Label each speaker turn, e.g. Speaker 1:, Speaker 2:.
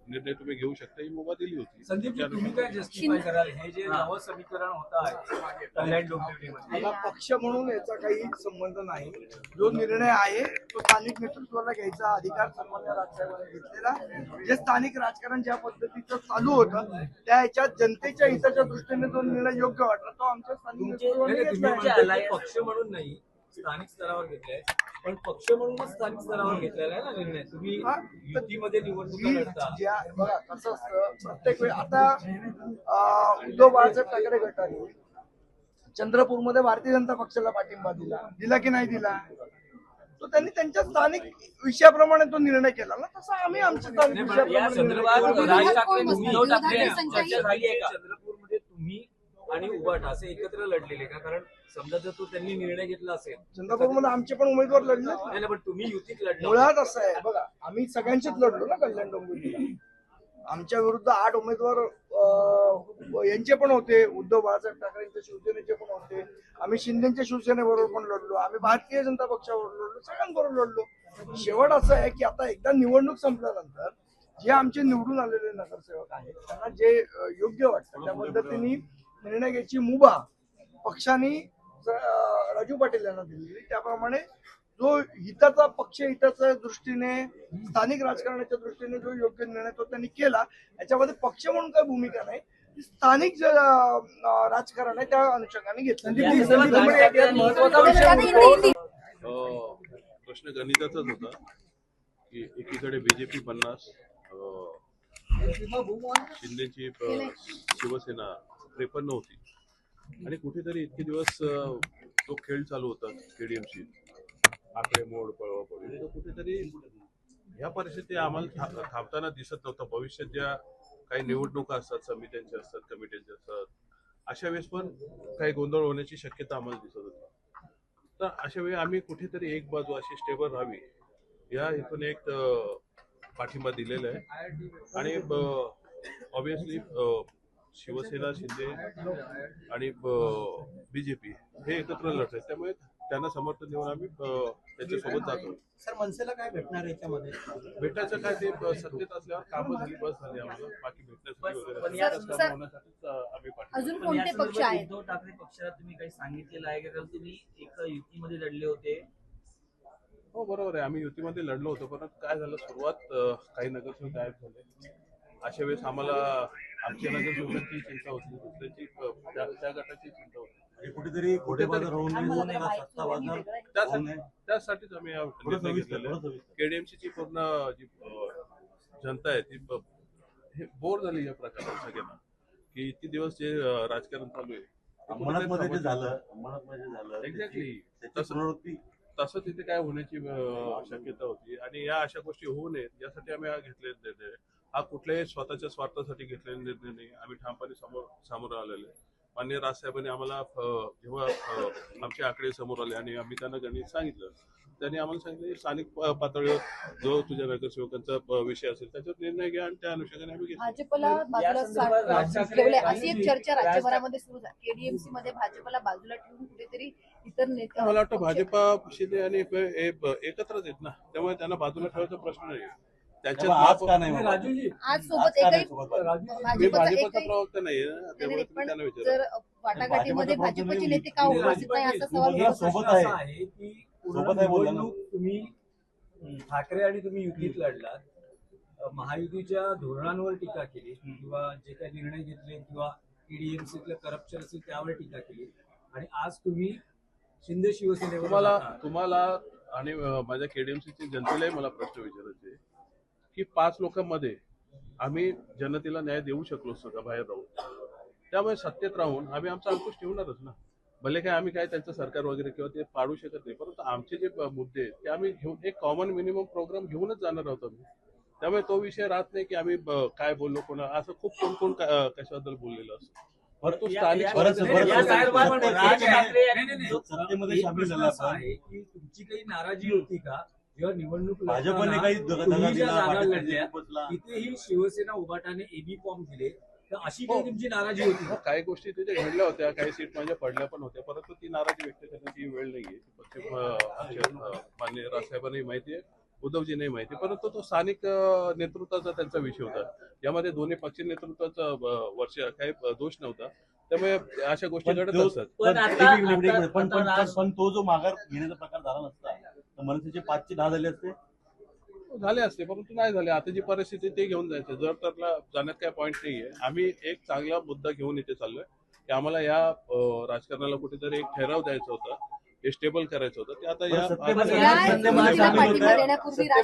Speaker 1: निर्णय तुम्ही घेऊ शकता ही मुभा दिली होती.
Speaker 2: संदीप जी, तुम्ही काय जस्टिफाय कराल हे जे नवं समीकरण होत आहे कल्याण डोंबिवलीमध्ये?
Speaker 3: मला पक्ष म्हणून याचा काही संबंध नाही. जो निर्णय आहे तो स्थानिक नेतृत्वाला घ्यायचा अधिकार सर्वांना राजकारणाने घेतलेला. जे स्थानिक राजकारण ज्या पद्धतीचं चालू होतं त्या ह्याच्यात जनतेच्या हिताच्या दृष्टीने जो निर्णय योग्य वाटला तो आमच्या स्थानिक नेतृत्वाने घेतला.
Speaker 2: पक्ष म्हणून नाही, स्थानिक स्तरावर घेतलाय, पण पक्ष म्हणूनच स्थानिक स्तरावर घेतलेला आहे ना निर्णय. तुम्ही युतीमध्ये निवडणुका लढता.
Speaker 3: बघा कसं असतं प्रत्येक वेळी आता उद्धव बाळासाहेब ठाकरे गटाने चंद्रपूरमध्ये भारतीय जनता पक्षाला पाठिंबा दिला की नाही दिला. तो त्यांनी त्यांच्या स्थानिक विषयाप्रमाणे तो निर्णय केला ना, तसा आम्ही आमच्या स्थानिक
Speaker 2: चंद्रपूरमध्ये तुम्ही आणि उबाटा असे एकत्र लढलेले का? कारण समजा जर तो त्यांनी निर्णय घेतला असेल,
Speaker 3: चंद्रपूरमध्ये आमचे पण उमेदवार लढले,
Speaker 2: पण तुम्ही युतीत लढला.
Speaker 3: मुळात असं आहे बघा, आम्ही सगळ्यांचीच लढलो ना कल्याण डोंबिवलीला. आमच्या विरुद्ध 8 उमेदवार यांचे पण होते, उद्धव बाळासाहेब ठाकरेंच्या शिवसेनेचे पण होते, आम्ही शिंदेच्या शिवसेनेबरोबर पण लढलो, आम्ही भारतीय जनता पक्षाबरोबर लढलो, सगळ्यांबरोबर लढलो. शेवट असं आहे की आता एकदा निवडणूक संपल्यानंतर जे आमचे निवडून आलेले नगरसेवक आहेत त्यांना जे योग्य वाटतं त्या पद्धतीने निर्णय घ्यायची मुभा पक्षाने राजू पाटील यांना दिली. त्याप्रमाणे जो हिताचा पक्ष हिताच्या दृष्टीने स्थानिक राजकारणाच्या दृष्टीने जो योग्य निर्णय तो त्यांनी केला. याच्यामध्ये पक्ष म्हणून काही भूमिका नाही, स्थानिक जे राजकारण आहे त्या अनुषंगाने घेतलं.
Speaker 1: प्रश्न गणिताचाच होता की एकीकडे बीजेपी 50, शिंदेची शिवसेना 53 होती आणि कुठेतरी इतके दिवस तो खेळ चालू होता केडीएमसी आकडे मोड पळवापळी, तो कुठेतरी ह्या परिस्थिती आम्हाला थांबताना दिसत नव्हतं. भविष्यात ज्या काही निवडणुका असतात, समित्यांच्या असतात, कमिट्यांच्या असतात, अशा वेळेस पण काही गोंधळ होण्याची शक्यता आम्हाला दिसत होती. तर अशा वेळी आम्ही कुठेतरी एक बाजू अशी स्टेबल राहावी या हेतून एक पाठिंबा दिलेला आहे. आणि ऑब्विसली शिवसेना, शिंदे आणि बीजेपी हे एकत्र लढत आहेत, त्यामुळे त्यांना समर्थन देऊन आम्ही त्याच्यासोबत जातो.
Speaker 4: सर, मनसेला काय भेटणार याच्यामध्ये?
Speaker 1: भेटायचं काय, ते सत्तेत असल्यावर कामं झाली, बस झाली. आम्हाला बाकी भेटण्यासाठी वगैरे आम्ही
Speaker 5: अजून कोणते पक्ष आहेत?
Speaker 2: उद्धव ठाकरे पक्षाला तुम्ही काही सांगितलेलं आहे का? तुम्ही एक युतीमध्ये लढले होते.
Speaker 1: हो बरोबर आहे, आम्ही युतीमध्ये लढलो होतो, परंतु काय झालं, सुरुवात काही नगरसेवक गायब झाले. अशा वेळेस आम्हाला आमच्या नगरसेवकांची चिंता होती, दुसऱ्याची त्या गटाची चिंता होती.
Speaker 4: कुठेतरी
Speaker 1: त्यासाठीच आम्ही निर्णय घेतलेला. केडीएमसीची पूर्ण जी जनता आहे ती हे बोर झाली या प्रकारात सगळ्यांना, की इतके दिवस जे राजकारण चालू आहे
Speaker 4: झालं
Speaker 1: एक्झॅक्टली तसं तिथे काय होण्याची शक्यता होती. आणि या अशा गोष्टी होऊ नयेत यासाठी आम्ही हा घेतलेला निर्णय. हा कुठल्याही स्वतःच्या स्वार्थासाठी घेतलेला निर्णय नाही, आम्ही ठामपणे सामोरं आलेले. माननीय राजसाहेबांनी आम्हाला जेव्हा आमचे आकडे समोर आले आणि आम्ही त्यांना गणित सांगितलं, त्यांनी आम्हाला सांगितलं की स्थानिक पातळीवर जो तुझ्या नगरसेवकांचा विषय असेल त्याच्यावर निर्णय घ्या, आणि त्या अनुषंगाने आम्ही घेतला.
Speaker 5: भाजपला बाजूला ठेवले अशी एक चर्चा राज्यभरामध्ये सुरू झाली. केडीएमसी मध्ये भाजपला बाजूला ठेवून कुठेतरी इतर नेते,
Speaker 1: मला वाटतं भाजपा, शिंदे आणि एकत्रच आहेत ना, त्यामुळे त्यांना बाजूला ठेवायचा प्रश्न नाही. त्याच्यात
Speaker 5: आज सोबत एकही
Speaker 1: मी भाजपचा प्रवक्ता नाहीये ना, त्यामुळे तुम्ही त्यांना विचारा.
Speaker 5: जर वाटाघाटीमध्ये भाजपचे नेते का उपस्थित नाही असा सवाल
Speaker 4: सोबत आहे की
Speaker 2: तुम्ही ठाकरे आणि तुम्ही युतीत लढलात, महायुतीच्या धोरणांवर टीका केली किंवा जे काही निर्णय घेतले किंवा केडीएमसीतलं करप्शन असेल त्यावर टीका केली, आणि आज तुम्ही शिंदे शिवसेनेवर
Speaker 1: तुम्हाला आणि माझ्या केडीएमसीच्या जनतेलाही मला प्रश्न विचारायचे की 5 लोकांमध्ये आम्ही जनतेला न्याय देऊ शकलो असतो का बाहेर राहून? त्यामुळे सत्तेत राहून आम्ही आमचा अंकुश ठेवणारच ना. भले काय आम्ही काय त्यांचं सरकार वगैरे किंवा ते पाडू शकत नाही, परंतु आमचे जे मुद्दे आहेत ते आम्ही घेऊन एक कॉमन मिनिमम प्रोग्राम घेऊनच जाणार आहोत आम्ही. त्यामुळे तो विषय राहत नाही की आम्ही काय बोललो कोणा, असं खूप कोण कशाबद्दल बोललेलं असतं. परंतु स्थानिक
Speaker 2: तुमची काही नाराजी होती का जेव्हा निवडणूक
Speaker 4: भाजपने काही
Speaker 2: तिथेही शिवसेना उभाटाने एबी फॉर्म दिले, तर अशी काही तुमची नाराजी होती?
Speaker 1: काही गोष्टी तिथे घडल्या होत्या, काही सीट माझ्या पडल्या पण होत्या, परंतु ती नाराजी व्यक्त करण्याची वेळ नाहीये. माननीय राजसाहेबांनाही माहिती आहे, उद्धवजी नाही माहिती, परंतु तो स्थानिक नेतृत्वाचा त्यांचा विषय होता. यामध्ये दोन्ही पक्ष नेतृत्वाचा वर्ष काही दोष नव्हता. त्यामुळे अशा गोष्टी
Speaker 4: पण
Speaker 1: घडत
Speaker 4: तो-
Speaker 1: असतात.
Speaker 4: पण
Speaker 6: आता-
Speaker 4: एक मिनिट,
Speaker 6: आता-
Speaker 4: पण पण-
Speaker 6: आता
Speaker 4: पण- पण तो जो माघार घेण्याचा प्रकार झाला नसता तर मनसेचे 5 चे 10 झाले असते.
Speaker 1: झाले असते, परंतु नाही झाले. आता जी परिस्थिती ते घेऊन जायचं, जर त्याला जाण्यात काय पॉईंट नाहीये. आम्ही एक चांगला मुद्दा घेऊन इथे चाललोय की आम्हाला या राजकारणाला कुठेतरी एक ठराव द्यायचा होता, हे स्टेबल करायचं होतं. ते आता
Speaker 4: पण
Speaker 1: या
Speaker 4: सत्तेमध्ये
Speaker 5: या
Speaker 4: सत्तेमध्ये
Speaker 5: युतीला
Speaker 4: सामील होत
Speaker 5: पाठिंबा
Speaker 4: आहे.
Speaker 5: देण्यापूर्वी
Speaker 4: सत्तेमध्ये